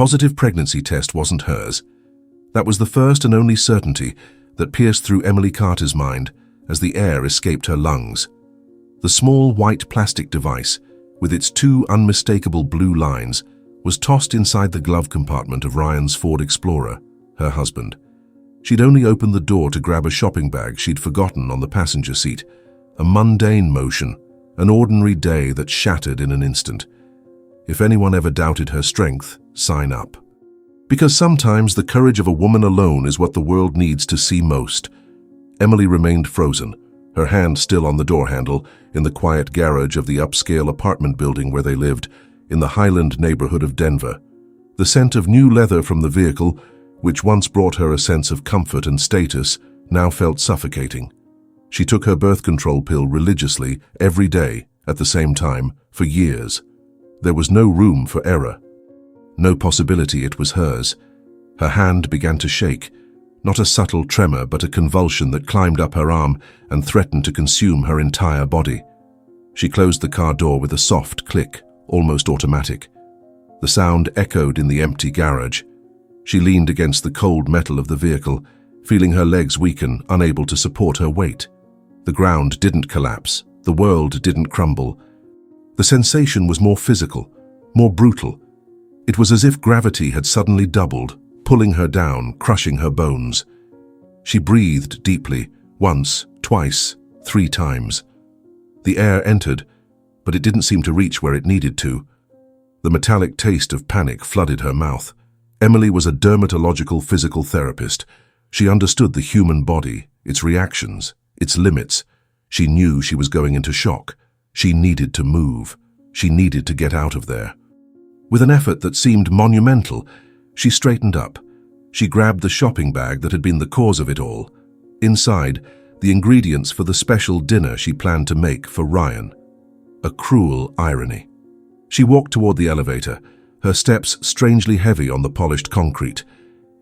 positive pregnancy test wasn't hers. That was the first and only certainty that pierced through Emily Carter's mind as the air escaped her lungs. The small white plastic device, with its two unmistakable blue lines, was tossed inside the glove compartment of Ryan's Ford Explorer, her husband. She'd only opened the door to grab a shopping bag she'd forgotten on the passenger seat. A mundane motion, an ordinary day that shattered in an instant. If anyone ever doubted her strength, sign up. Because sometimes the courage of a woman alone is what the world needs to see most. Emily remained frozen, her hand still on the door handle, in the quiet garage of the upscale apartment building where they lived, in the Highland neighborhood of Denver. The scent of new leather from the vehicle, which once brought her a sense of comfort and status, now felt suffocating. She took her birth control pill religiously, every day, at the same time, for years. There was no room for error. No possibility it was hers. Her hand began to shake, not a subtle tremor but a convulsion that climbed up her arm and threatened to consume her entire body. She closed the car door with a soft click, almost automatic. The sound echoed in the empty garage. She leaned against the cold metal of the vehicle, feeling her legs weaken, unable to support her weight. The ground didn't collapse. The world didn't crumble. The sensation was more physical, more brutal. It was as if gravity had suddenly doubled, pulling her down, crushing her bones. She breathed deeply, once, twice, 3 times. The air entered, but it didn't seem to reach where it needed to. The metallic taste of panic flooded her mouth. Emily was a dermatological physical therapist. She understood the human body, its reactions, its limits. She knew she was going into shock. She needed to move. She needed to get out of there. With an effort that seemed monumental, she straightened up. She grabbed the shopping bag that had been the cause of it all. Inside, the ingredients for the special dinner she planned to make for Ryan. A cruel irony. She walked toward the elevator, her steps strangely heavy on the polished concrete.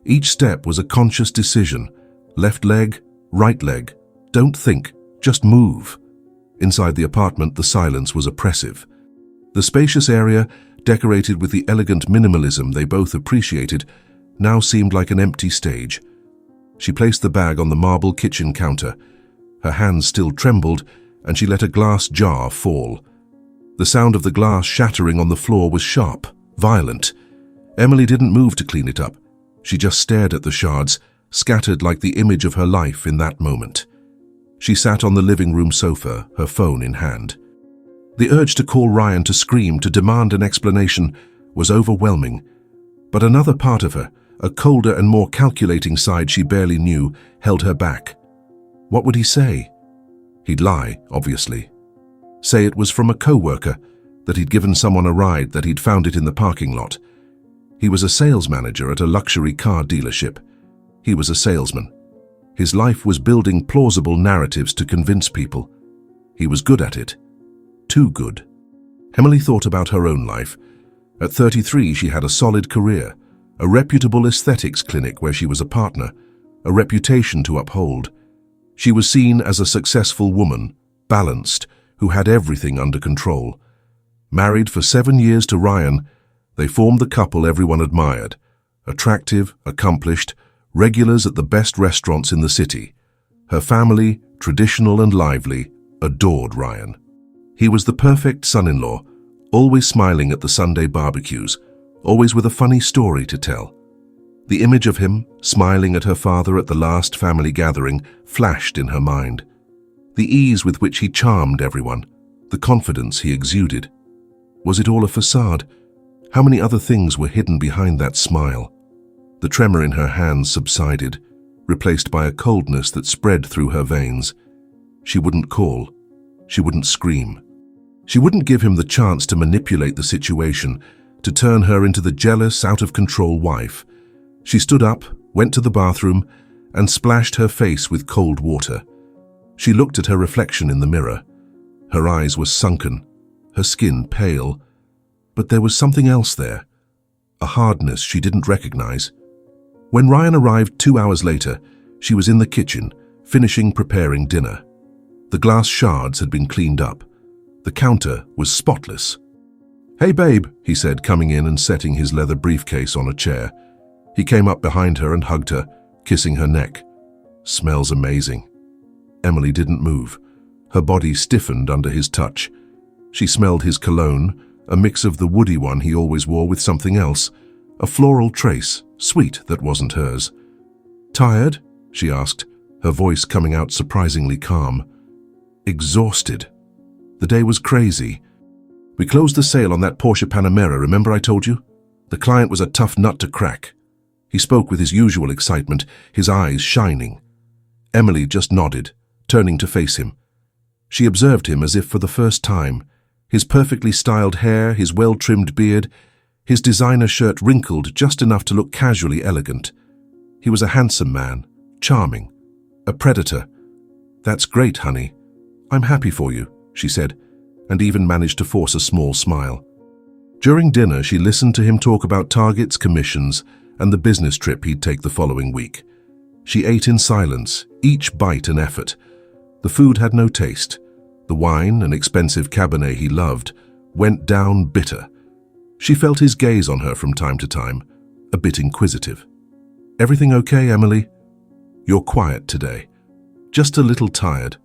Each step was a conscious decision. Left leg, right leg. Don't think, just move. Inside the apartment, the silence was oppressive. The spacious area, decorated with the elegant minimalism they both appreciated, now seemed like an empty stage. She placed the bag on the marble kitchen counter. Her hands still trembled, and she let a glass jar fall. The sound of the glass shattering on the floor was sharp, violent. Emily didn't move to clean it up. She just stared at the shards, scattered like the image of her life in that moment. She sat on the living room sofa, her phone in hand. The urge to call Ryan, to scream, to demand an explanation, was overwhelming. But another part of her, a colder and more calculating side she barely knew, held her back. What would he say? He'd lie, obviously. Say it was from a co-worker, that he'd given someone a ride, that he'd found it in the parking lot. He was a sales manager at a luxury car dealership. He was a salesman. His life was building plausible narratives to convince people. He was good at it. Too good. Emily thought about her own life. At 33, she had a solid career, a reputable aesthetics clinic where she was a partner, a reputation to uphold. She was seen as a successful woman, balanced, who had everything under control. Married for 7 years to Ryan, they formed the couple everyone admired. Attractive, accomplished, regulars at the best restaurants in the city. Her family, traditional and lively, adored Ryan. He was the perfect son-in-law, always smiling at the Sunday barbecues, always with a funny story to tell. The image of him, smiling at her father at the last family gathering, flashed in her mind. The ease with which he charmed everyone, the confidence he exuded. Was it all a facade? How many other things were hidden behind that smile? The tremor in her hands subsided, replaced by a coldness that spread through her veins. She wouldn't call. She wouldn't scream. She wouldn't give him the chance to manipulate the situation, to turn her into the jealous, out-of-control wife. She stood up, went to the bathroom, and splashed her face with cold water. She looked at her reflection in the mirror. Her eyes were sunken, her skin pale, but there was something else there, a hardness she didn't recognize. When Ryan arrived 2 hours later, she was in the kitchen, finishing preparing dinner. The glass shards had been cleaned up. The counter was spotless. "Hey, babe," he said, coming in and setting his leather briefcase on a chair. He came up behind her and hugged her, kissing her neck. "Smells amazing." Emily didn't move. Her body stiffened under his touch. She smelled his cologne, a mix of the woody one he always wore with something else, a floral trace, sweet, that wasn't hers. "Tired?" she asked, her voice coming out surprisingly calm. "Exhausted. The day was crazy. We closed the sale on that Porsche Panamera, remember I told you? The client was a tough nut to crack." He spoke with his usual excitement, his eyes shining. Emily just nodded, turning to face him. She observed him as if for the first time. His perfectly styled hair, his well-trimmed beard, his designer shirt wrinkled just enough to look casually elegant. He was a handsome man, charming, a predator. "That's great, honey. I'm happy for you," she said, and even managed to force a small smile. During dinner, she listened to him talk about targets, commissions, and the business trip he'd take the following week. She ate in silence, each bite an effort. The food had no taste. The wine, an expensive Cabernet he loved, went down bitter. She felt his gaze on her from time to time, a bit inquisitive. "Everything okay, Emily?" "You're quiet today. Just a little tired."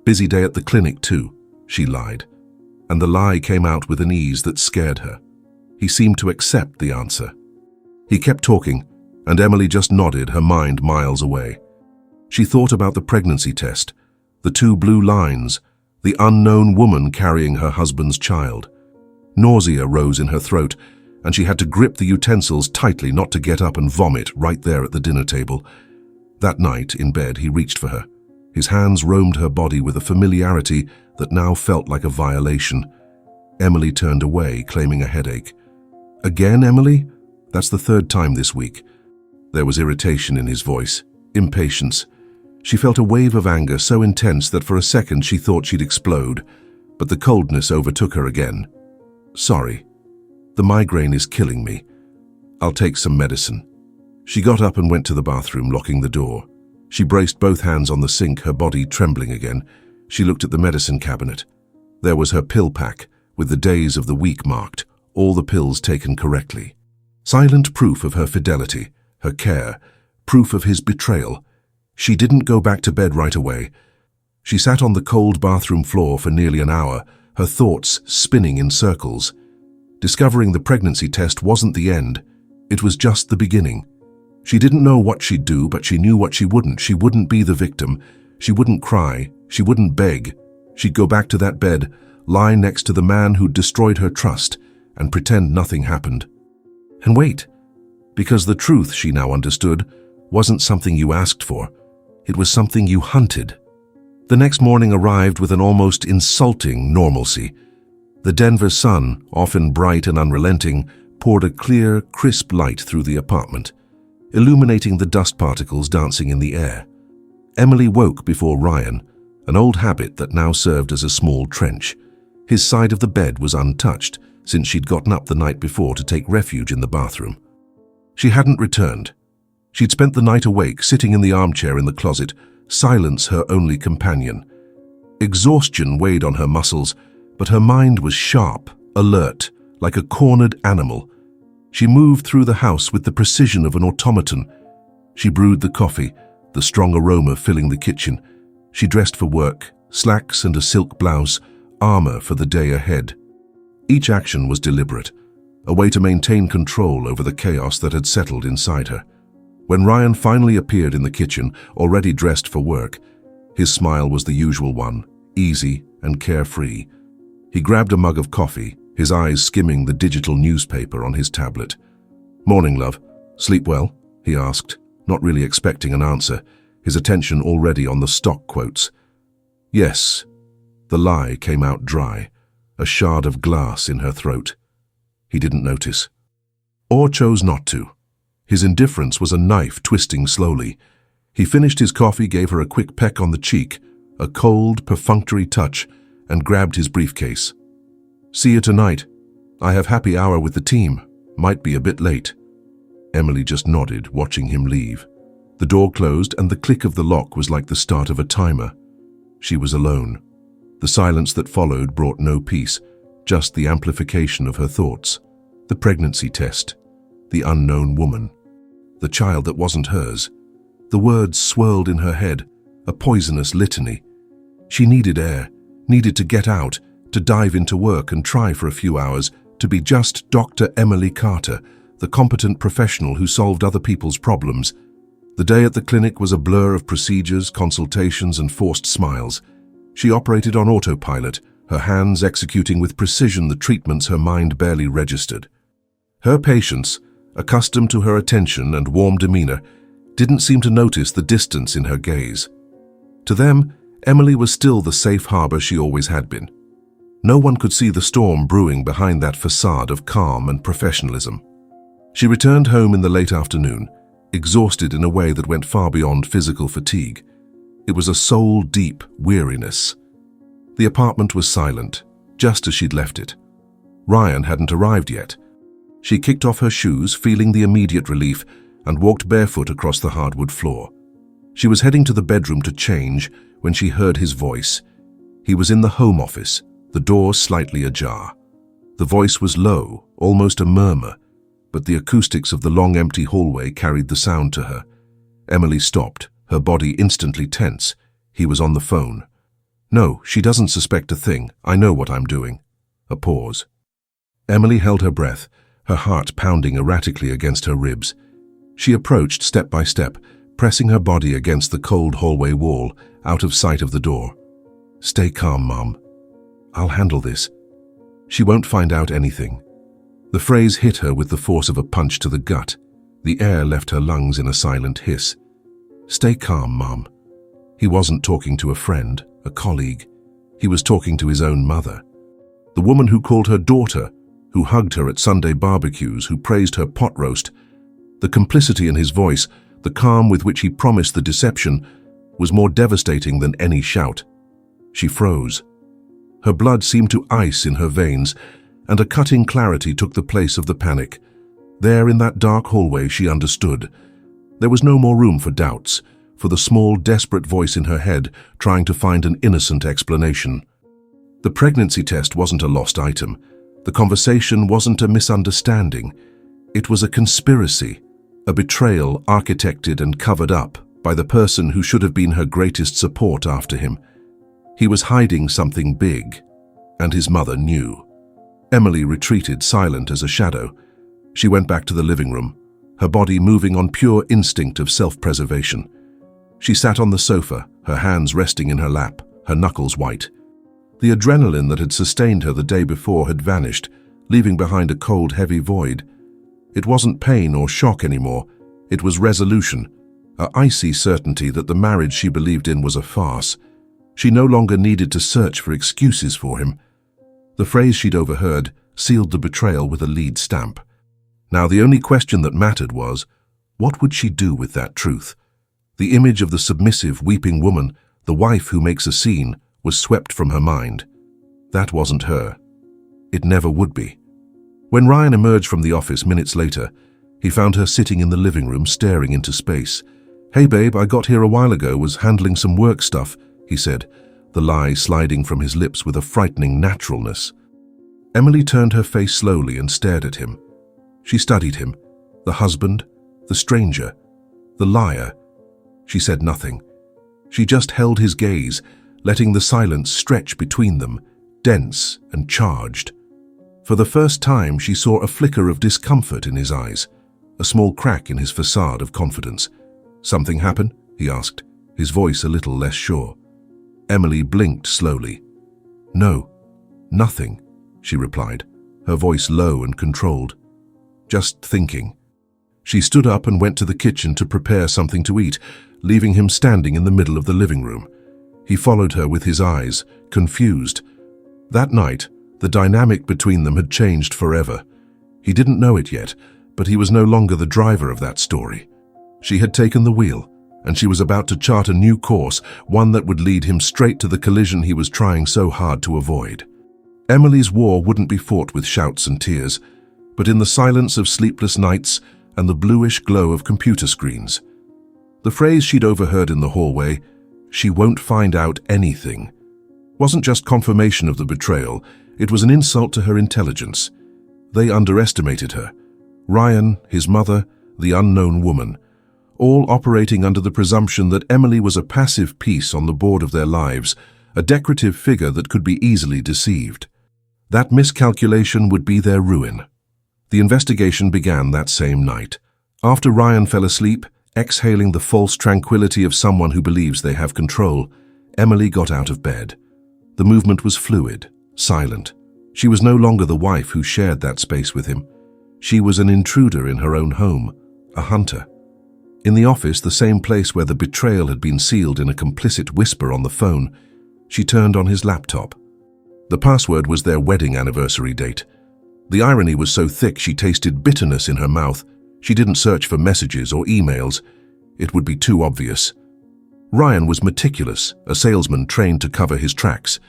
"Busy day at the clinic too," she lied, and the lie came out with an ease that scared her. He seemed to accept the answer. He kept talking, and Emily just nodded, her mind miles away. She thought about the pregnancy test, the 2 blue lines, the unknown woman carrying her husband's child. Nausea rose in her throat, and she had to grip the utensils tightly not to get up and vomit right there at the dinner table. That night, in bed, he reached for her. His hands roamed her body with a familiarity that now felt like a violation. Emily turned away, claiming a headache. "Again, Emily? That's the 3rd time this week." There was irritation in his voice, impatience. She felt a wave of anger so intense that for a second she thought she'd explode, but the coldness overtook her again. "Sorry. The migraine is killing me. I'll take some medicine." She got up and went to the bathroom, locking the door. She braced both hands on the sink, her body trembling again. She looked at the medicine cabinet. There was her pill pack, with the days of the week marked, all the pills taken correctly. Silent proof of her fidelity, her care, proof of his betrayal. She didn't go back to bed right away. She sat on the cold bathroom floor for nearly an hour, her thoughts spinning in circles. Discovering the pregnancy test wasn't the end. It was just the beginning. She didn't know what she'd do, but she knew what she wouldn't. She wouldn't be the victim. She wouldn't cry. She wouldn't beg. She'd go back to that bed, lie next to the man who'd destroyed her trust, and pretend nothing happened. And wait, because the truth, she now understood, wasn't something you asked for. It was something you hunted. The next morning arrived with an almost insulting normalcy. The Denver sun, often bright and unrelenting, poured a clear, crisp light through the apartment, illuminating the dust particles dancing in the air. Emily woke before Ryan, an old habit that now served as a small trench. His side of the bed was untouched, since she'd gotten up the night before to take refuge in the bathroom. She hadn't returned. She'd spent the night awake, sitting in the armchair in the closet, silence her only companion. Exhaustion weighed on her muscles, but her mind was sharp, alert, like a cornered animal. She moved through the house with the precision of an automaton. She brewed the coffee, the strong aroma filling the kitchen. She dressed for work, slacks and a silk blouse, armor for the day ahead. Each action was deliberate, a way to maintain control over the chaos that had settled inside her. When Ryan finally appeared in the kitchen, already dressed for work, his smile was the usual one, easy and carefree. He grabbed a mug of coffee, his eyes skimming the digital newspaper on his tablet. "Morning, love. Sleep well?" he asked, not really expecting an answer, his attention already on the stock quotes. "Yes." The lie came out dry, a shard of glass in her throat. He didn't notice. Or chose not to. His indifference was a knife twisting slowly. He finished his coffee, gave her a quick peck on the cheek, a cold, perfunctory touch, and grabbed his briefcase. "See you tonight. I have happy hour with the team. Might be a bit late." Emily just nodded, watching him leave. The door closed, and the click of the lock was like the start of a timer. She was alone. The silence that followed brought no peace, just the amplification of her thoughts. The pregnancy test, the unknown woman, the child that wasn't hers. The words swirled in her head, a poisonous litany. She needed air, needed to get out, to dive into work and try for a few hours to be just Dr. Emily Carter, the competent professional who solved other people's problems. The day at the clinic was a blur of procedures, consultations, and forced smiles. She operated on autopilot, her hands executing with precision the treatments her mind barely registered. Her patients, accustomed to her attention and warm demeanor, didn't seem to notice the distance in her gaze. To them, Emily was still the safe harbor she always had been. No one could see the storm brewing behind that facade of calm and professionalism. She returned home in the late afternoon, exhausted in a way that went far beyond physical fatigue. It was a soul-deep weariness. The apartment was silent, just as she'd left it. Ryan hadn't arrived yet. She kicked off her shoes, feeling the immediate relief, and walked barefoot across the hardwood floor. She was heading to the bedroom to change when she heard his voice. He was in the home office, the door slightly ajar. The voice was low, almost a murmur, but the acoustics of the long empty hallway carried the sound to her. Emily stopped, her body instantly tense. He was on the phone. "No, she doesn't suspect a thing. I know what I'm doing." A pause. Emily held her breath, her heart pounding erratically against her ribs. She approached step by step, pressing her body against the cold hallway wall, out of sight of the door. "Stay calm, Mom. I'll handle this. She won't find out anything." The phrase hit her with the force of a punch to the gut. The air left her lungs in a silent hiss. "Stay calm, Mom." He wasn't talking to a friend, a colleague. He was talking to his own mother. The woman who called her daughter, who hugged her at Sunday barbecues, who praised her pot roast. The complicity in his voice, the calm with which he promised the deception, was more devastating than any shout. She froze. Her blood seemed to ice in her veins, and a cutting clarity took the place of the panic. There in that dark hallway she understood. There was no more room for doubts, for the small, desperate voice in her head trying to find an innocent explanation. The pregnancy test wasn't a lost item. The conversation wasn't a misunderstanding. It was a conspiracy, a betrayal architected and covered up by the person who should have been her greatest support after him. He was hiding something big, and his mother knew. Emily retreated, silent as a shadow. She went back to the living room, her body moving on pure instinct of self-preservation. She sat on the sofa, her hands resting in her lap, her knuckles white. The adrenaline that had sustained her the day before had vanished, leaving behind a cold, heavy void. It wasn't pain or shock anymore. It was resolution, an icy certainty that the marriage she believed in was a farce. She no longer needed to search for excuses for him. The phrase she'd overheard sealed the betrayal with a lead stamp. Now the only question that mattered was, what would she do with that truth? The image of the submissive, weeping woman, the wife who makes a scene, was swept from her mind. That wasn't her. It never would be. When Ryan emerged from the office minutes later, he found her sitting in the living room staring into space. "Hey babe, I got here a while ago, was handling some work stuff," he said, the lie sliding from his lips with a frightening naturalness. Emily turned her face slowly and stared at him. She studied him, the husband, the stranger, the liar. She said nothing. She just held his gaze, letting the silence stretch between them, dense and charged. For the first time, she saw a flicker of discomfort in his eyes, a small crack in his facade of confidence. "Something happen?" he asked, his voice a little less sure. Emily blinked slowly. "No, nothing," she replied, her voice low and controlled. "Just thinking." She stood up and went to the kitchen to prepare something to eat, leaving him standing in the middle of the living room. He followed her with his eyes, confused. That night, the dynamic between them had changed forever. He didn't know it yet, but he was no longer the driver of that story. She had taken the wheel, and she was about to chart a new course, one that would lead him straight to the collision he was trying so hard to avoid. Emily's war wouldn't be fought with shouts and tears, but in the silence of sleepless nights and the bluish glow of computer screens. The phrase she'd overheard in the hallway, "She won't find out anything," wasn't just confirmation of the betrayal, It was an insult to her intelligence. They underestimated her. Ryan, his mother, the unknown woman, all operating under the presumption that Emily was a passive piece on the board of their lives, a decorative figure that could be easily deceived. That miscalculation would be their ruin. The investigation began that same night. After Ryan fell asleep, exhaling the false tranquility of someone who believes they have control, Emily got out of bed. The movement was fluid, silent. She was no longer the wife who shared that space with him. She was an intruder in her own home, a hunter. In the office, the same place where the betrayal had been sealed in a complicit whisper on the phone, she turned on his laptop. The password was their wedding anniversary date. The irony was so thick she tasted bitterness in her mouth. She didn't search for messages or emails. It would be too obvious. Ryan was meticulous, a salesman trained to cover his tracks.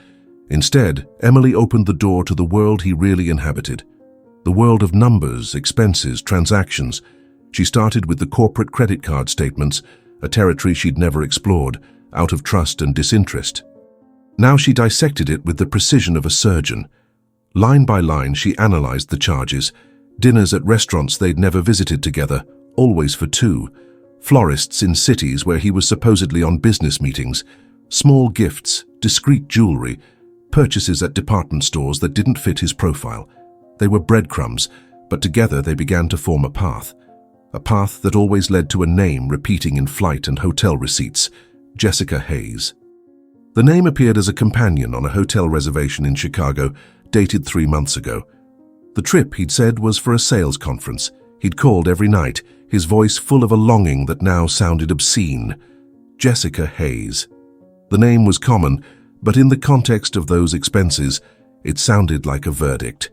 Instead, Emily opened the door to the world he really inhabited. The world of numbers, expenses, transactions. She started with the corporate credit card statements, a territory she'd never explored, out of trust and disinterest. Now she dissected it with the precision of a surgeon. Line by line, she analyzed the charges. Dinners at restaurants they'd never visited together, always for two. Florists in cities where he was supposedly on business meetings. Small gifts, discreet jewelry, purchases at department stores that didn't fit his profile. They were breadcrumbs, but together they began to form a path. A path that always led to a name repeating in flight and hotel receipts: Jessica Hayes. The name appeared as a companion on a hotel reservation in Chicago, dated 3 months ago. The trip, he'd said, was for a sales conference. He'd called every night, his voice full of a longing that now sounded obscene. Jessica Hayes. The name was common, but in the context of those expenses, it sounded like a verdict.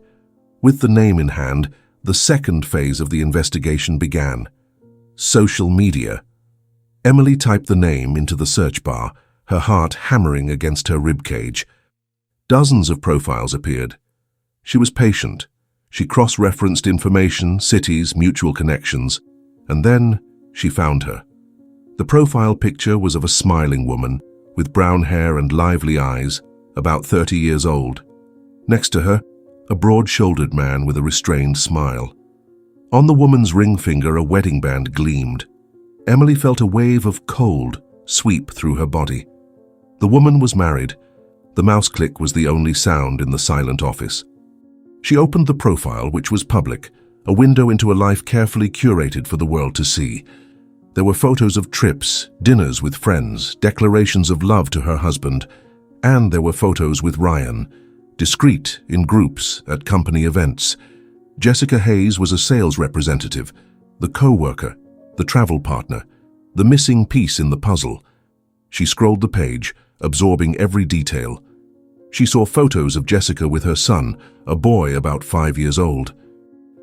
With the name in hand, the second phase of the investigation began. Social media. Emily typed the name into the search bar, her heart hammering against her ribcage. Dozens of profiles appeared. She was patient. She cross-referenced information, cities, mutual connections, and then she found her. The profile picture was of a smiling woman, with brown hair and lively eyes, about 30 years old. Next to her, a broad-shouldered man with a restrained smile. On the woman's ring finger, a wedding band gleamed. Emily felt a wave of cold sweep through her body. The woman was married. The mouse click was the only sound in the silent office. She opened the profile, which was public, a window into a life carefully curated for the world to see. There were photos of trips, dinners with friends, declarations of love to her husband, and there were photos with Ryan, discreet in groups at company events. Jessica Hayes was a sales representative, the co-worker, the travel partner, the missing piece in the puzzle. She scrolled the page, absorbing every detail. She saw photos of Jessica with her son, a boy about 5 years old.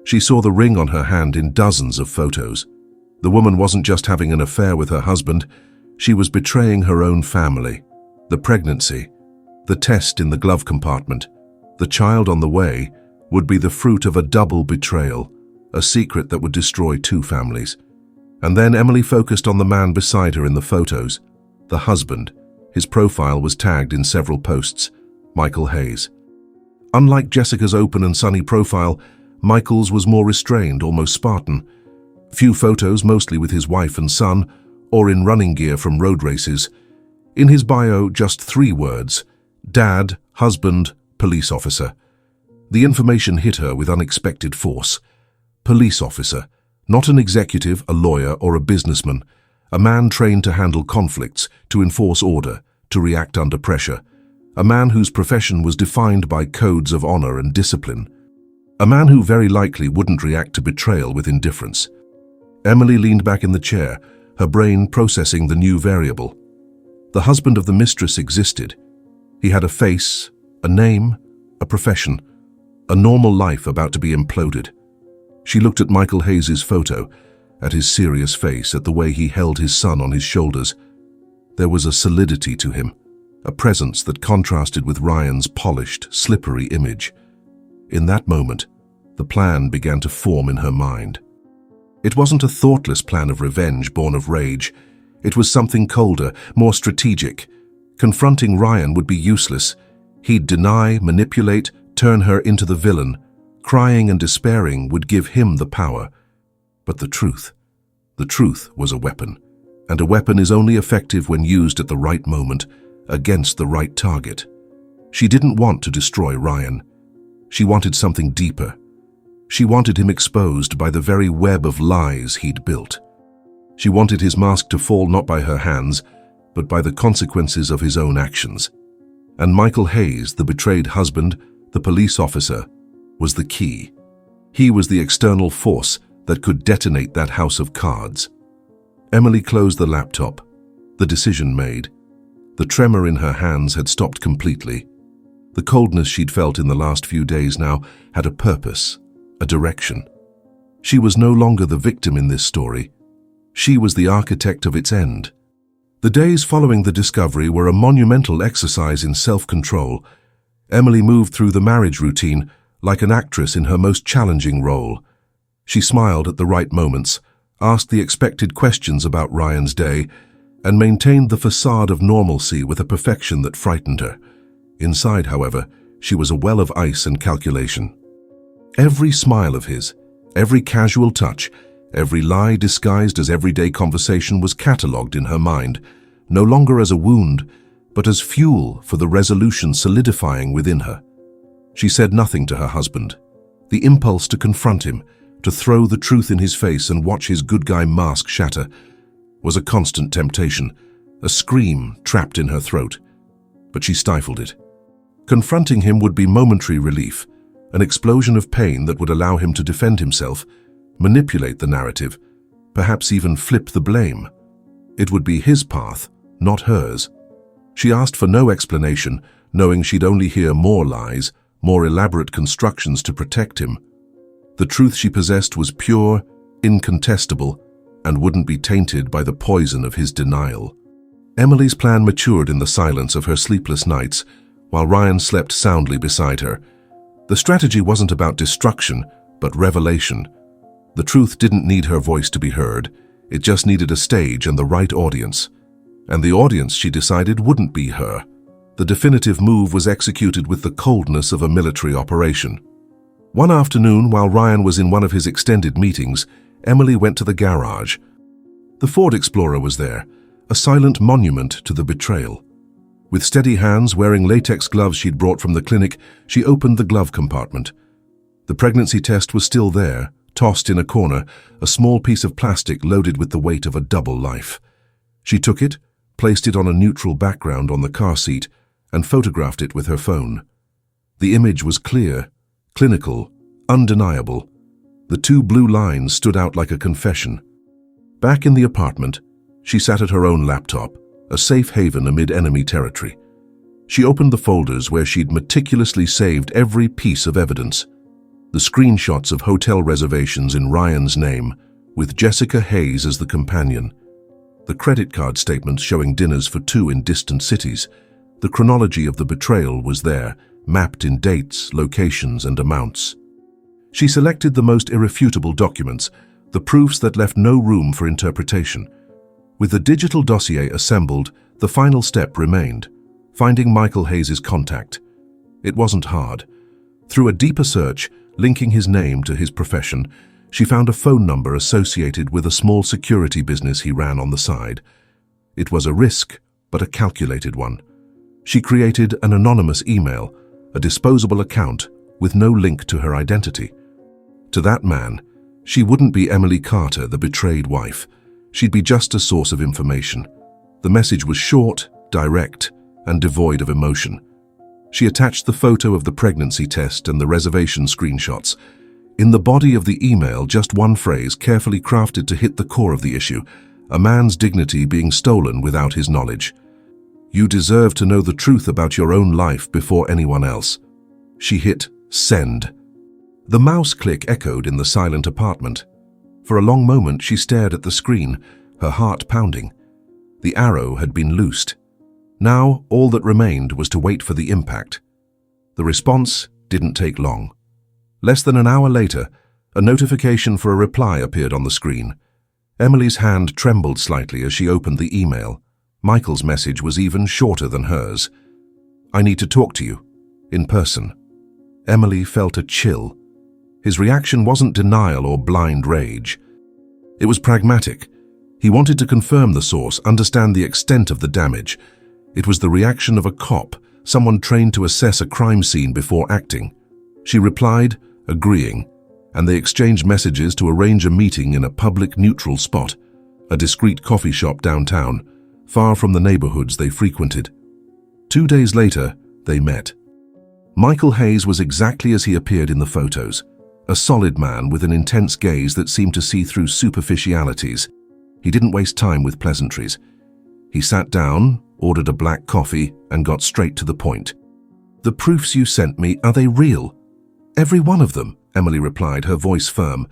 She saw the ring on her hand in dozens of photos. The woman wasn't just having an affair with her husband, she was betraying her own family. The pregnancy, the test in the glove compartment, the child on the way would be the fruit of a double betrayal, a secret that would destroy two families. And then Emily focused on the man beside her in the photos, the husband. His profile was tagged in several posts, Michael Hayes. Unlike Jessica's open and sunny profile, Michael's was more restrained, almost Spartan. Few photos, mostly with his wife and son, or in running gear from road races. In his bio, just 3 words: dad, husband, police officer. The information hit her with unexpected force. Police officer, not an executive, a lawyer, or a businessman. A man trained to handle conflicts, to enforce order, to react under pressure. A man whose profession was defined by codes of honor and discipline. A man who very likely wouldn't react to betrayal with indifference. Emily leaned back in the chair, her brain processing the new variable. The husband of the mistress existed. He had a face, a name, a profession, a normal life about to be imploded. She looked at Michael Hayes' photo, at his serious face, at the way he held his son on his shoulders. There was a solidity to him, a presence that contrasted with Ryan's polished, slippery image. In that moment, the plan began to form in her mind. It wasn't a thoughtless plan of revenge born of rage. It was something colder, more strategic. Confronting Ryan would be useless. He'd deny, manipulate, turn her into the villain. Crying and despairing would give him the power. But the truth was a weapon. And a weapon is only effective when used at the right moment, against the right target. She didn't want to destroy Ryan. She wanted something deeper. She wanted him exposed by the very web of lies he'd built. She wanted his mask to fall not by her hands, but by the consequences of his own actions. And Michael Hayes, the betrayed husband, the police officer, was the key. He was the external force that could detonate that house of cards. Emily closed the laptop, the decision made. The tremor in her hands had stopped completely. The coldness she'd felt in the last few days now had a purpose, a direction. She was no longer the victim in this story. She was the architect of its end. The days following the discovery were a monumental exercise in self-control. Emily moved through the marriage routine like an actress in her most challenging role. She smiled at the right moments, asked the expected questions about Ryan's day, and maintained the facade of normalcy with a perfection that frightened her. Inside, however, she was a well of ice and calculation. Every smile of his, every casual touch, every lie disguised as everyday conversation was catalogued in her mind, no longer as a wound, but as fuel for the resolution solidifying within her. She said nothing to her husband. The impulse to confront him, to throw the truth in his face and watch his good guy mask shatter, was a constant temptation, a scream trapped in her throat. But she stifled it. Confronting him would be momentary relief, an explosion of pain that would allow him to defend himself, manipulate the narrative, perhaps even flip the blame. It would be his path, not hers. She asked for no explanation, knowing she'd only hear more lies, more elaborate constructions to protect him. The truth she possessed was pure, incontestable, and wouldn't be tainted by the poison of his denial. Emily's plan matured in the silence of her sleepless nights, while Ryan slept soundly beside her. The strategy wasn't about destruction, but revelation. The truth didn't need her voice to be heard. It just needed a stage and the right audience. And the audience, she decided, wouldn't be her. The definitive move was executed with the coldness of a military operation. One afternoon, while Ryan was in one of his extended meetings, Emily went to the garage. The Ford Explorer was there, a silent monument to the betrayal. With steady hands, wearing latex gloves she'd brought from the clinic, she opened the glove compartment. The pregnancy test was still there, tossed in a corner, a small piece of plastic loaded with the weight of a double life. She took it, placed it on a neutral background on the car seat, and photographed it with her phone. The image was clear, clinical, undeniable. The two blue lines stood out like a confession. Back in the apartment, she sat at her own laptop, a safe haven amid enemy territory. She opened the folders where she'd meticulously saved every piece of evidence. The screenshots of hotel reservations in Ryan's name, with Jessica Hayes as the companion. The credit card statements showing dinners for two in distant cities. The chronology of the betrayal was there, mapped in dates, locations, and amounts. She selected the most irrefutable documents, the proofs that left no room for interpretation. With the digital dossier assembled, the final step remained, finding Michael Hayes' contact. It wasn't hard. Through a deeper search, linking his name to his profession, she found a phone number associated with a small security business he ran on the side. It was a risk, but a calculated one. She created an anonymous email, a disposable account with no link to her identity. To that man, she wouldn't be Emily Carter, the betrayed wife. She'd be just a source of information. The message was short, direct, and devoid of emotion. She attached the photo of the pregnancy test and the reservation screenshots. In the body of the email, just one phrase carefully crafted to hit the core of the issue, a man's dignity being stolen without his knowledge. You deserve to know the truth about your own life before anyone else. She hit send. The mouse click echoed in the silent apartment. For a long moment she stared at the screen, her heart pounding. The arrow had been loosed. Now all that remained was to wait for the impact. The response didn't take long. Less than an hour later, a notification for a reply appeared on the screen. Emily's hand trembled slightly as she opened the email. Michael's message was even shorter than hers. I need to talk to you. In person. Emily felt a chill. His reaction wasn't denial or blind rage. It was pragmatic. He wanted to confirm the source, understand the extent of the damage. It was the reaction of a cop, someone trained to assess a crime scene before acting. She replied, agreeing, and they exchanged messages to arrange a meeting in a public neutral spot, a discreet coffee shop downtown, far from the neighborhoods they frequented. 2 days later, they met. Michael Hayes was exactly as he appeared in the photos, a solid man with an intense gaze that seemed to see through superficialities. He didn't waste time with pleasantries. He sat down, ordered a black coffee, and got straight to the point. "The proofs you sent me, are they real?" "Every one of them," Emily replied, her voice firm.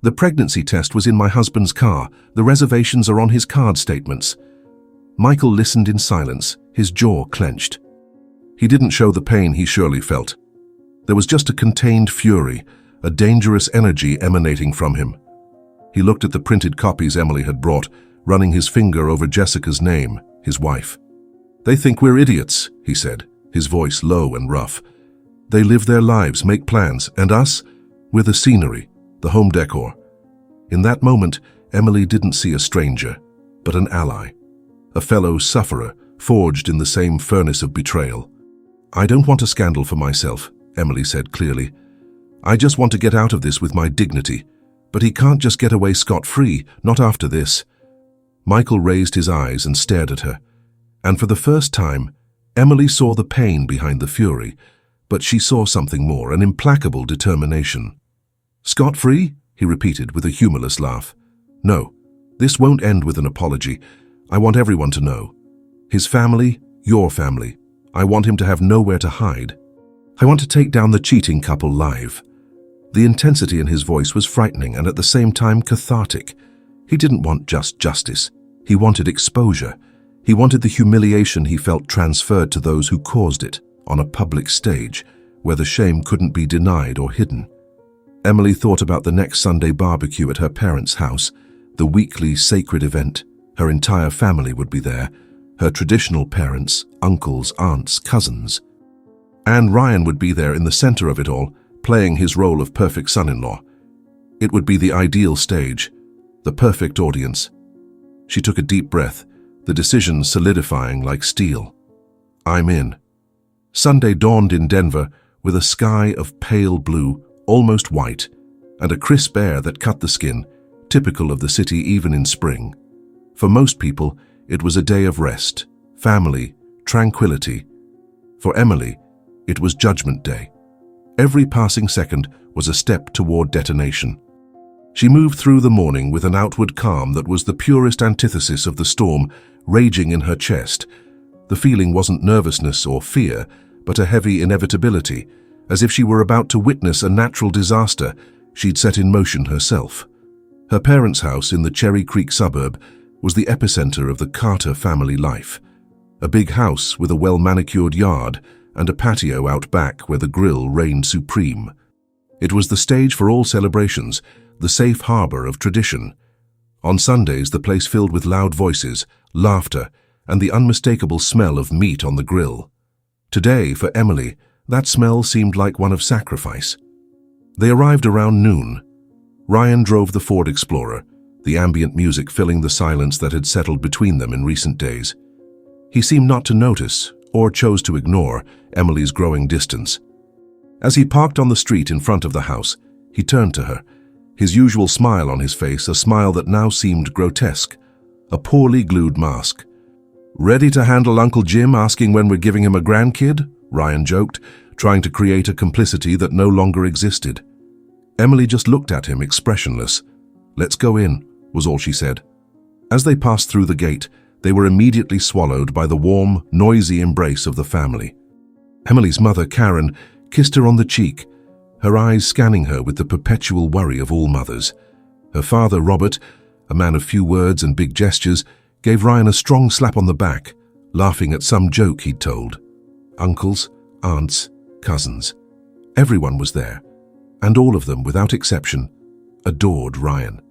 "The pregnancy test was in my husband's car. The reservations are on his card statements." Michael listened in silence, his jaw clenched. He didn't show the pain he surely felt. There was just a contained fury, a dangerous energy emanating from him. He looked at the printed copies Emily had brought, running his finger over Jessica's name, his wife. "They think we're idiots," he said, his voice low and rough. "They live their lives, make plans, and us? We're the scenery, the home decor." In that moment, Emily didn't see a stranger, but an ally, a fellow sufferer forged in the same furnace of betrayal. "I don't want a scandal for myself," Emily said clearly. "I just want to get out of this with my dignity. But he can't just get away scot-free, not after this." Michael raised his eyes and stared at her. And for the first time, Emily saw the pain behind the fury, but she saw something more, an implacable determination. "Scot-free?" he repeated with a humorless laugh. "No, this won't end with an apology. I want everyone to know. His family, your family. I want him to have nowhere to hide. I want to take down the cheating couple live." The intensity in his voice was frightening and at the same time cathartic. He didn't want just justice. He wanted exposure. He wanted the humiliation he felt transferred to those who caused it, on a public stage, where the shame couldn't be denied or hidden. Emily thought about the next Sunday barbecue at her parents' house, the weekly sacred event. Her entire family would be there, her traditional parents, uncles, aunts, cousins. And Ryan would be there in the center of it all, playing his role of perfect son-in-law. It would be the ideal stage, the perfect audience. She took a deep breath, the decision solidifying like steel. "I'm in." Sunday dawned in Denver with a sky of pale blue, almost white, and a crisp air that cut the skin, typical of the city even in spring. For most people, it was a day of rest, family, tranquility. For Emily, it was Judgment Day. Every passing second was a step toward detonation. She moved through the morning with an outward calm that was the purest antithesis of the storm raging in her chest. The feeling wasn't nervousness or fear, but a heavy inevitability, as if she were about to witness a natural disaster she'd set in motion herself. Her parents' house in the Cherry Creek suburb was the epicenter of the Carter family life. A big house with a well-manicured yard and a patio out back where the grill reigned supreme. It was the stage for all celebrations, the safe harbor of tradition. On Sundays, the place filled with loud voices, laughter, and the unmistakable smell of meat on the grill. Today, for Emily, that smell seemed like one of sacrifice. They arrived around noon. Ryan drove the Ford Explorer, the ambient music filling the silence that had settled between them in recent days. He seemed not to notice, or chose to ignore, Emily's growing distance. As he parked on the street in front of the house, he turned to her, his usual smile on his face, a smile that now seemed grotesque, a poorly glued mask. "Ready to handle Uncle Jim asking when we're giving him a grandkid?" Ryan joked, trying to create a complicity that no longer existed. Emily just looked at him, expressionless. "Let's go in," was all she said. As they passed through the gate, they were immediately swallowed by the warm, noisy embrace of the family. Emily's mother, Karen, kissed her on the cheek, her eyes scanning her with the perpetual worry of all mothers. Her father, Robert, a man of few words and big gestures, gave Ryan a strong slap on the back, laughing at some joke he'd told. Uncles, aunts, cousins. Everyone was there, and all of them, without exception, adored Ryan.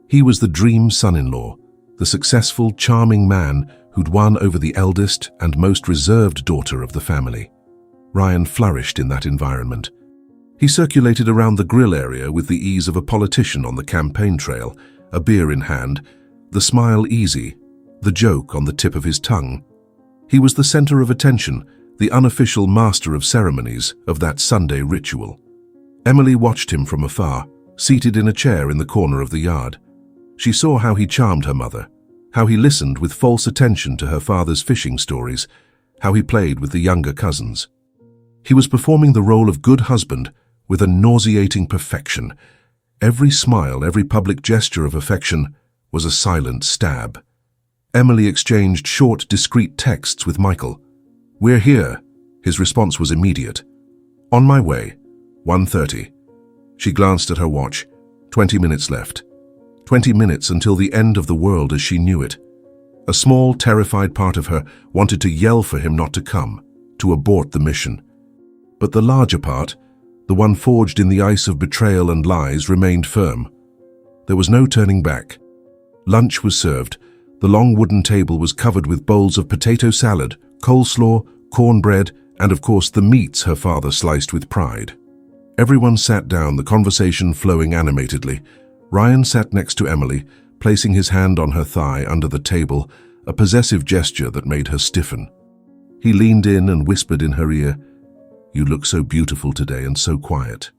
He was the dream son-in-law, the successful, charming man who'd won over the eldest and most reserved daughter of the family. Ryan flourished in that environment. He circulated around the grill area with the ease of a politician on the campaign trail, a beer in hand, the smile easy, the joke on the tip of his tongue. He was the center of attention, the unofficial master of ceremonies of that Sunday ritual. Emily watched him from afar, seated in a chair in the corner of the yard. She saw how he charmed her mother, how he listened with false attention to her father's fishing stories, how he played with the younger cousins. He was performing the role of good husband with a nauseating perfection. Every smile, every public gesture of affection was a silent stab. Emily exchanged short, discreet texts with Michael. "We're here." His response was immediate. "On my way. 1:30. She glanced at her watch. 20 minutes left. 20 minutes until the end of the world as she knew it. A small, terrified part of her wanted to yell for him not to come, to abort the mission. But the larger part, the one forged in the ice of betrayal and lies, remained firm. There was no turning back. Lunch was served. The long wooden table was covered with bowls of potato salad, coleslaw, cornbread, and of course the meats her father sliced with pride. Everyone sat down, the conversation flowing animatedly. Ryan sat next to Emily, placing his hand on her thigh under the table, a possessive gesture that made her stiffen. He leaned in and whispered in her ear, "You look so beautiful today and so quiet."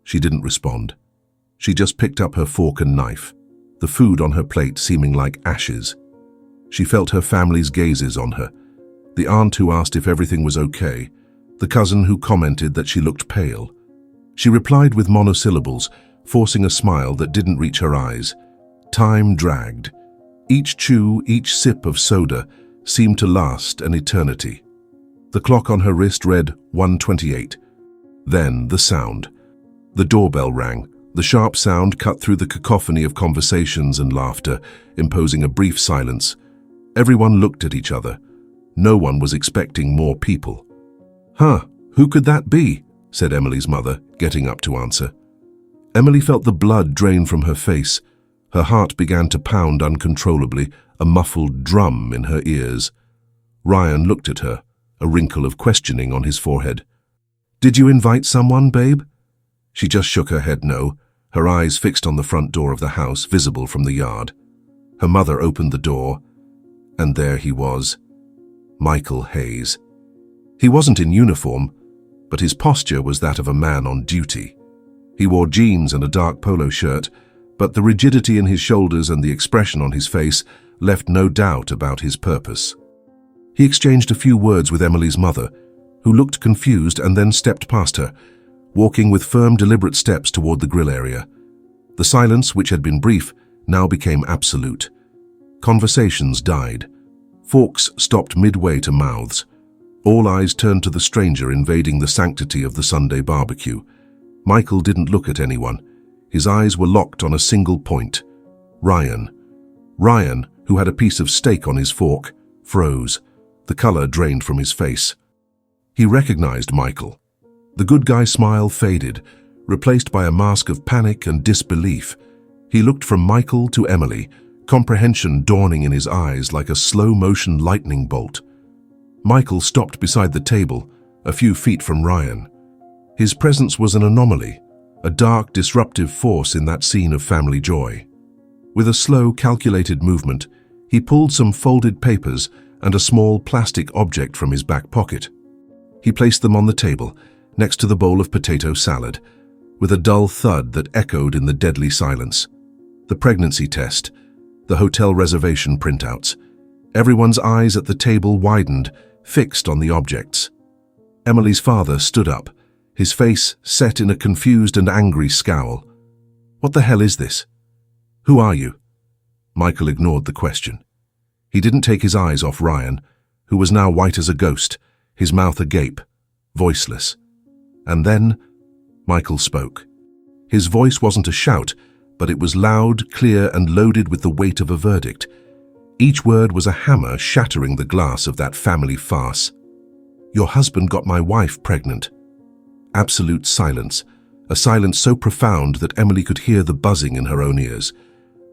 She didn't respond. She just picked up her fork and knife, the food on her plate seeming like ashes. She felt her family's gazes on her. The aunt who asked if everything was okay, the cousin who commented that she looked pale. She replied with monosyllables, forcing a smile that didn't reach her eyes. Time dragged. Each chew, each sip of soda seemed to last an eternity. The clock on her wrist read 1:28. Then the sound. The doorbell rang. The sharp sound cut through the cacophony of conversations and laughter, imposing a brief silence. Everyone looked at each other. No one was expecting more people. "Huh, who could that be?" said Emily's mother, getting up to answer. Emily felt the blood drain from her face. Her heart began to pound uncontrollably, a muffled drum in her ears. Ryan looked at her, a wrinkle of questioning on his forehead. "Did you invite someone, babe?" She just shook her head no, her eyes fixed on the front door of the house, visible from the yard. Her mother opened the door, and there he was, Michael Hayes. He wasn't in uniform, but his posture was that of a man on duty. He wore jeans and a dark polo shirt, but the rigidity in his shoulders and the expression on his face left no doubt about his purpose. He exchanged a few words with Emily's mother, who looked confused and then stepped past her, walking with firm, deliberate steps toward the grill area. The silence, which had been brief, now became absolute. Conversations died. Forks stopped midway to mouths. All eyes turned to the stranger invading the sanctity of the Sunday barbecue. Michael didn't look at anyone. His eyes were locked on a single point. Ryan. Ryan, who had a piece of steak on his fork, froze. The color drained from his face. He recognized Michael. The good guy smile faded, replaced by a mask of panic and disbelief. He looked from Michael to Emily, comprehension dawning in his eyes like a slow-motion lightning bolt. Michael stopped beside the table, a few feet from Ryan. His presence was an anomaly, a dark, disruptive force in that scene of family joy. With a slow, calculated movement, he pulled some folded papers and a small plastic object from his back pocket. He placed them on the table, next to the bowl of potato salad, with a dull thud that echoed in the deadly silence. The pregnancy test, the hotel reservation printouts. Everyone's eyes at the table widened, fixed on the objects. Emily's father stood up, his face set in a confused and angry scowl. "What the hell is this? Who are you?" Michael ignored the question. He didn't take his eyes off Ryan, who was now white as a ghost, his mouth agape, voiceless. And then Michael spoke. His voice wasn't a shout, but it was loud, clear, and loaded with the weight of a verdict. Each word was a hammer shattering the glass of that family farce. "Your husband got my wife pregnant." Absolute silence, a silence so profound that Emily could hear the buzzing in her own ears.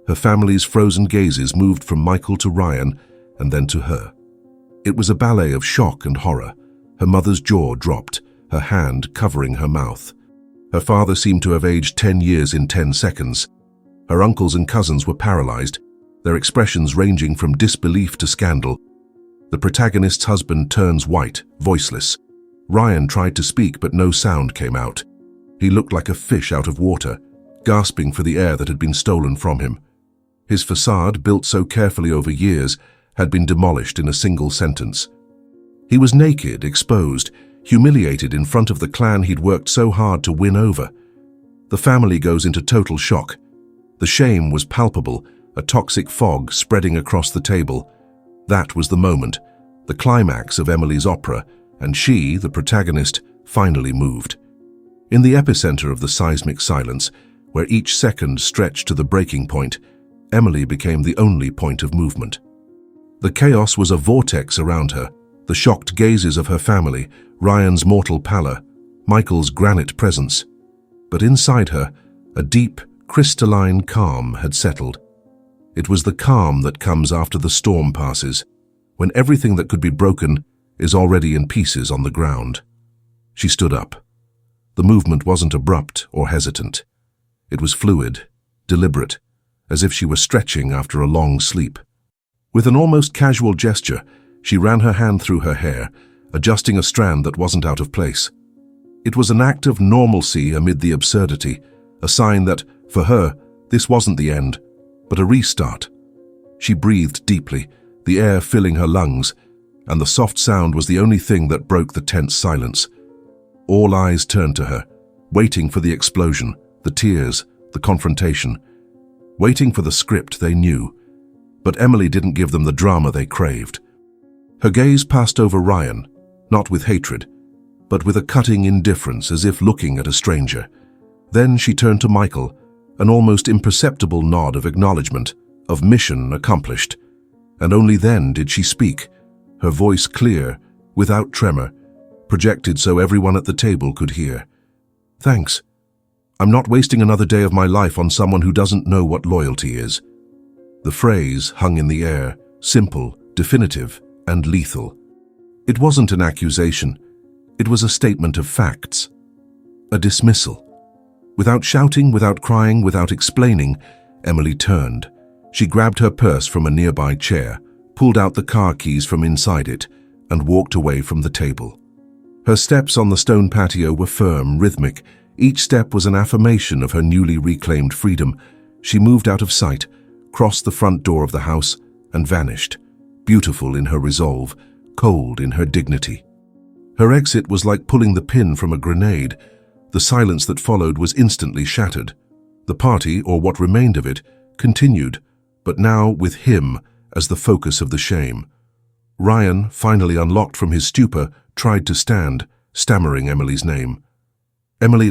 Her family's frozen gazes moved from Michael to Ryan and then to her. It was a ballet of shock and horror. Her mother's jaw dropped, her hand covering her mouth. Her father seemed to have aged 10 years in 10 seconds. Her uncles and cousins were paralyzed, their expressions ranging from disbelief to scandal. The protagonist's husband turns white, voiceless. Ryan tried to speak, but no sound came out. He looked like a fish out of water, gasping for the air that had been stolen from him. His facade, built so carefully over years, had been demolished in a single sentence. He was naked, exposed, humiliated in front of the clan he'd worked so hard to win over. The family goes into total shock. The shame was palpable, a toxic fog spreading across the table. That was the moment, the climax of Emily's opera, and she, the protagonist, finally moved. In the epicenter of the seismic silence, where each second stretched to the breaking point, Emily became the only point of movement. The chaos was a vortex around her, the shocked gazes of her family, Ryan's mortal pallor, Michael's granite presence. But inside her, a deep, crystalline calm had settled. It was the calm that comes after the storm passes, when everything that could be broken is already in pieces on the ground. She stood up. The movement wasn't abrupt or hesitant. It was fluid, deliberate, as if she were stretching after a long sleep. With an almost casual gesture, she ran her hand through her hair, adjusting a strand that wasn't out of place. It was an act of normalcy amid the absurdity, a sign that, for her, this wasn't the end, but a restart. She breathed deeply, the air filling her lungs, and the soft sound was the only thing that broke the tense silence. All eyes turned to her, waiting for the explosion, the tears, the confrontation, waiting for the script they knew. But Emily didn't give them the drama they craved. Her gaze passed over Ryan, not with hatred, but with a cutting indifference, as if looking at a stranger. Then she turned to Michael, an almost imperceptible nod of acknowledgement, of mission accomplished. And only then did she speak, her voice clear, without tremor, projected so everyone at the table could hear. "Thanks. I'm not wasting another day of my life on someone who doesn't know what loyalty is." The phrase hung in the air, simple, definitive, and lethal. It wasn't an accusation. It was a statement of facts. A dismissal. Without shouting, without crying, without explaining, Emily turned. She grabbed her purse from a nearby chair, pulled out the car keys from inside it, and walked away from the table. Her steps on the stone patio were firm, rhythmic. Each step was an affirmation of her newly reclaimed freedom. She moved out of sight, crossed the front door of the house, and vanished, beautiful in her resolve, cold in her dignity. Her exit was like pulling the pin from a grenade. The silence that followed was instantly shattered. The party, or what remained of it, continued, but now with him as the focus of the shame. Ryan, finally unlocked from his stupor, tried to stand, stammering Emily's name. "Emily,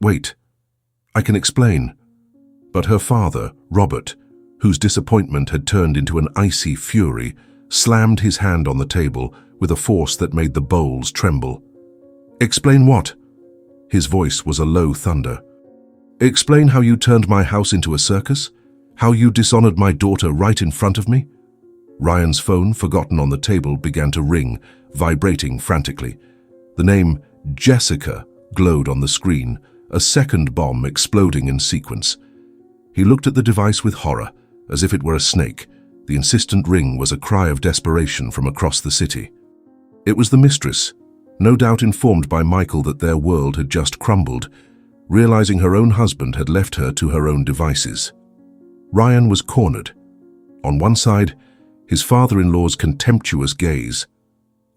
wait. I can explain." But her father, Robert, whose disappointment had turned into an icy fury, slammed his hand on the table with a force that made the bowls tremble. "Explain what?" His voice was a low thunder. "Explain how you turned my house into a circus? How you dishonored my daughter right in front of me?" Ryan's phone, forgotten on the table, began to ring, vibrating frantically. The name Jessica glowed on the screen, a second bomb exploding in sequence. He looked at the device with horror, as if it were a snake. The insistent ring was a cry of desperation from across the city. It was the mistress, no doubt informed by Michael that their world had just crumbled, realizing her own husband had left her to her own devices. Ryan was cornered. On one side, his father-in-law's contemptuous gaze.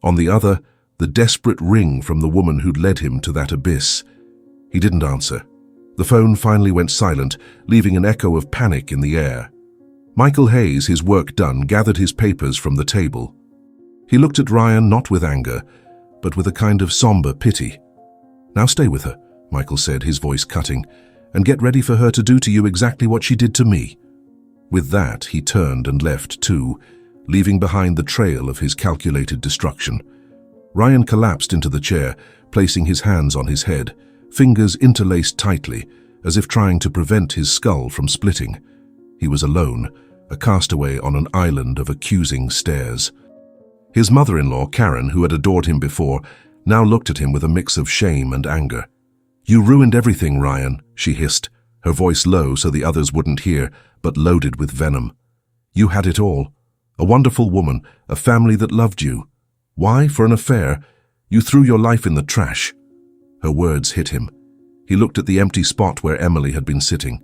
On the other, the desperate ring from the woman who'd led him to that abyss. He didn't answer. The phone finally went silent, leaving an echo of panic in the air. Michael Hayes, his work done, gathered his papers from the table. He looked at Ryan not with anger, but with a kind of somber pity. "Now stay with her," Michael said, his voice cutting, "and get ready for her to do to you exactly what she did to me." With that, he turned and left too, leaving behind the trail of his calculated destruction. Ryan collapsed into the chair, placing his hands on his head, fingers interlaced tightly, as if trying to prevent his skull from splitting. He was alone, a castaway on an island of accusing stares. His mother-in-law, Karen, who had adored him before, now looked at him with a mix of shame and anger. "You ruined everything, Ryan," she hissed, her voice low so the others wouldn't hear, but loaded with venom. "You had it all. A wonderful woman, a family that loved you. Why, for an affair, you threw your life in the trash." Her words hit him. He looked at the empty spot where Emily had been sitting.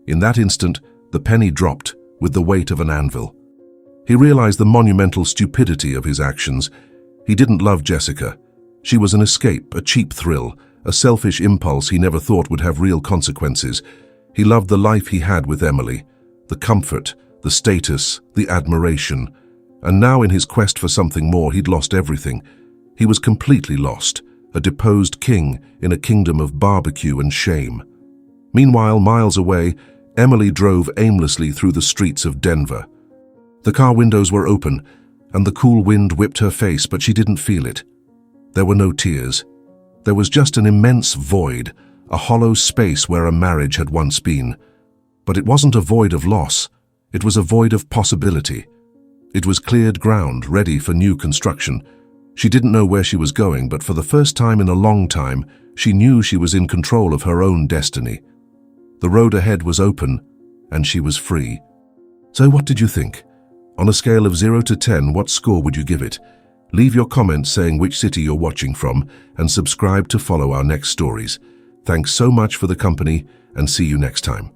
In that instant, the penny dropped with the weight of an anvil. He realized the monumental stupidity of his actions. He didn't love Jessica. She was an escape, a cheap thrill, a selfish impulse he never thought would have real consequences. He loved the life he had with Emily, the comfort, the status, the admiration. And now in his quest for something more, he'd lost everything. He was completely lost, a deposed king in a kingdom of barbecue and shame. Meanwhile, miles away, Emily drove aimlessly through the streets of Denver. The car windows were open, and the cool wind whipped her face, but she didn't feel it. There were no tears. There was just an immense void, a hollow space where a marriage had once been. But it wasn't a void of loss. It was a void of possibility. It was cleared ground, ready for new construction. She didn't know where she was going, but for the first time in a long time, she knew she was in control of her own destiny. The road ahead was open, and she was free. So what did you think? On a scale of 0 to 10, what score would you give it? Leave your comments saying which city you're watching from, and subscribe to follow our next stories. Thanks so much for the company, and see you next time.